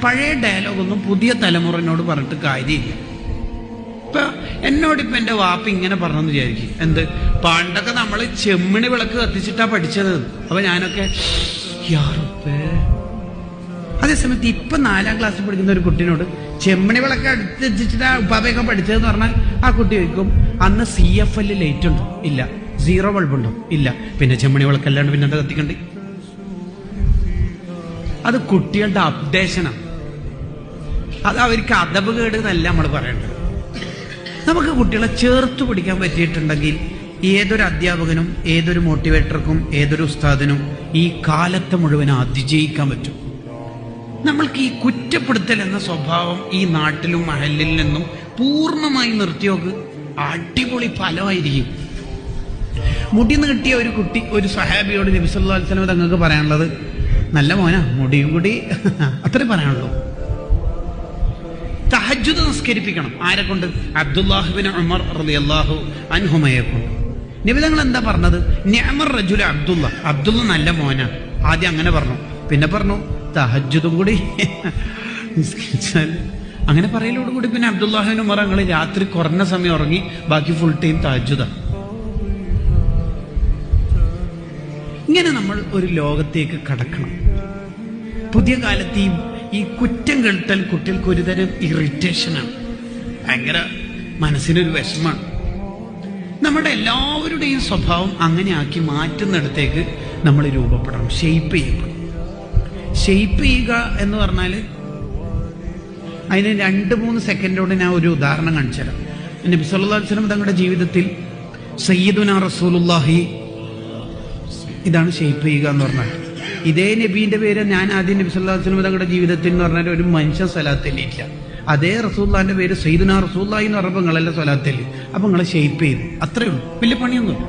പഴയ ഡയലോഗൊന്നും പുതിയ തലമുറനോട് പറഞ്ഞിട്ട് കാര്യമില്ല. ഇപ്പൊ എന്നോടിപ്പോ എൻ്റെ വാപ്പ ഇങ്ങനെ പറഞ്ഞെന്ന് വിചാരിക്കും, എന്ത് പണ്ടൊക്കെ നമ്മൾ ചെമ്മിണി വിളക്ക് കത്തിച്ചിട്ടാ പഠിച്ചത്. അപ്പൊ ഞാനൊക്കെ അതേസമയത്ത് ഇപ്പൊ 4ാം ക്ലാസ്സിൽ പഠിക്കുന്ന ഒരു കുട്ടീനോട് ചെമ്മിണി വിളക്ക് അടുത്ത് വെച്ചിട്ടാ ഉപ്പാപ്പയൊക്കെ പഠിച്ചതെന്ന് പറഞ്ഞാൽ ആ കുട്ടി ചോദിക്കും, അന്ന് CFL ലൈറ്റ് ഉണ്ടോ? ഇല്ല. 0 ബൾബുണ്ടോ? ഇല്ല. പിന്നെ ചെമ്മിണി വിളക്കല്ലാണ്ട് പിന്നെ എന്താ കത്തിക്കണ്ടേ? അത് കുട്ടികളുടെ അപ്ഡേഷനാണ്. അത് അവർക്ക് അദബ് കേട് എന്നല്ല നമ്മൾ പറയേണ്ടത്. നമുക്ക് കുട്ടികളെ ചേർത്ത് പിടിക്കാൻ പറ്റിയിട്ടുണ്ടെങ്കിൽ ഏതൊരു അധ്യാപകനും ഏതൊരു മോട്ടിവേറ്റർക്കും ഏതൊരു ഉസ്താദിനും ഈ കാലത്തെ മുഴുവൻ അതിജയിക്കാൻ പറ്റും. നമ്മൾക്ക് ഈ കുറ്റപ്പെടുത്തൽ എന്ന സ്വഭാവം ഈ നാട്ടിലും മഹലിൽ നിന്നും പൂർണ്ണമായി നിർത്തിയോക്ക് അടിപൊളി ഫലമായിരിക്കും. മുടി നീട്ടിയ ഒരു കുട്ടി ഒരു സഹാബിയോട് നബി സല്ലല്ലാഹു അലൈഹി വസല്ലം തങ്ങൾക്ക് പറയാനുള്ളത്, നല്ല മോനാ, മുടിയും കൂടി അത്രേ പറയാനുള്ളൂ. തഹജ്ജുദ് നിസ്കരിപ്പിക്കണം. ആരെ കൊണ്ട്? അബ്ദുല്ലാഹ് ഇബ്നു ഉമർ റളിയല്ലാഹു അൻഹുമയെ കൊണ്ട്. നബി തങ്ങൾ എന്താ പറഞ്ഞത്? നിഅമർ റജുല അബ്ദുള്ള നല്ല മോനാ. ആദ്യം അങ്ങനെ പറഞ്ഞു, പിന്നെ പറഞ്ഞു തഹജ്ജുദും കൂടി നിസ്കരിച്ചാൽ. അങ്ങനെ പറയലോടുകൂടി പിന്നെ അബ്ദുല്ലാഹ് ഇബ്നു ഉമർ ഞങ്ങൾ രാത്രി കുറഞ്ഞ സമയം ഉറങ്ങി, ബാക്കി ഫുൾ ടൈം തഹജ്ജുദാ. ഇങ്ങനെ നമ്മൾ ഒരു ലോകത്തേക്ക് കടക്കണം. പുതിയ കാലത്ത് ഈ കുറ്റം കേട്ടാൽ കുട്ടികൾക്ക് ഒരുതരം ഇറിറ്റേഷനാണ്, ഭയങ്കര മനസ്സിനൊരു വിഷമാണ്. നമ്മുടെ എല്ലാവരുടെയും സ്വഭാവം അങ്ങനെ ആക്കി മാറ്റുന്നിടത്തേക്ക് നമ്മൾ രൂപപ്പെടണം, ഷെയ്പ്പ് ചെയ്യപ്പെടണം. ഷെയ്പ്പ് ചെയ്യുക എന്ന് പറഞ്ഞാൽ അതിന് 2-3 സെക്കൻഡോട് ഞാൻ ഒരു ഉദാഹരണം കാണിച്ചു തരാം. നബി സല്ലല്ലാഹു അലൈഹി വസല്ലം തങ്ങളുടെ ജീവിതത്തിൽ സയ്യിദുനാ റസൂലുള്ളാഹി, ഇതാണ് ഷെയ്പ്പ് ചെയ്യുക എന്ന് പറഞ്ഞാൽ. ഇതേ നബീന്റെ പേര് ഞാൻ ആദ്യം നബി സല്ലല്ലാഹു അലൈഹി വസല്ലം തങ്ങളുടെ ജീവിതത്തിൽ എന്ന് പറഞ്ഞാൽ ഒരു മനുഷ്യൻ സ്വലാത്തില്ല. അതേ റസൂലുള്ളാഹിന്റെ പേര് സയ്യിദുനാ റസൂലുള്ളാഹി എന്ന് പറഞ്ഞപ്പോൾ നിങ്ങളെല്ലാം സ്വലാത്തില്ല. അപ്പൊ നിങ്ങളെ ഷെയ്പ്പ് ചെയ്തു, അത്രേ ഉള്ളൂ, വലിയ പണിയൊന്നുമില്ല.